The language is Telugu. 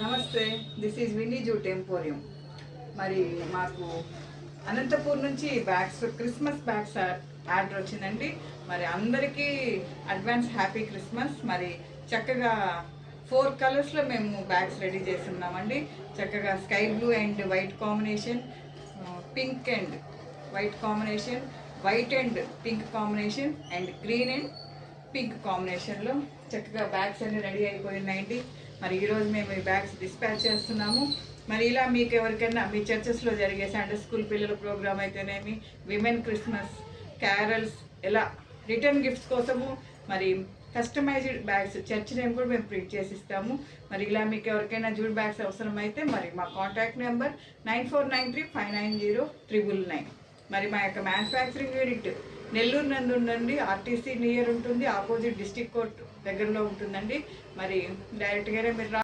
నమస్తే, this is Vinny jute emporium. మరి మాకు అనంతపూర్ నుంచి బ్యాగ్స్ క్రిస్మస్ బ్యాగ్స్ ఆర్డర్ వచ్చిందండి. మరి అందరికీ అడ్వాన్స్ హ్యాపీ క్రిస్మస్. మరి చక్కగా 4 కలర్స్లో మేము బ్యాగ్స్ రెడీ చేస్తున్నామండి. చక్కగా sky blue and white combination, pink and white combination, white and pink combination and green and pink కాంబినేషన్లో చక్కగా బ్యాగ్స్ అన్ని రెడీ అయిపోయినాయండి. మరి ఈరోజు మేము ఈ బ్యాగ్స్ డిస్పాచ్ చేస్తున్నాము. మరి ఇలా మీకు ఎవరికైనా మీ చర్చెస్లో జరిగే సండే స్కూల్ పిల్లల ప్రోగ్రామ్ అయితేనేమి, విమెన్ క్రిస్మస్ క్యారల్స్, ఇలా రిటర్న్ గిఫ్ట్స్ కోసము మరి కస్టమైజ్డ్ బ్యాగ్స్ చర్చ్ నేమ్ కూడా మేము ప్రింట్ చేసి ఇస్తాము. మరి ఇలా మీకు ఎవరికైనా జూట్ బ్యాగ్స్ అవసరమైతే మరి మా కాంటాక్ట్ నెంబర్ 9493590999. మరి మా యొక్క మ్యానుఫ్యాక్చరింగ్ యూనిట్ నెల్లూరు నందు ఉందండి. ఆర్టీసీ నియర్ ఉంటుంది, ఆపోజిట్ డిస్ట్రిక్ట్ కోర్ట్ దగ్గరలో ఉంటుందండి. మరి డైరెక్ట్గానే మీరు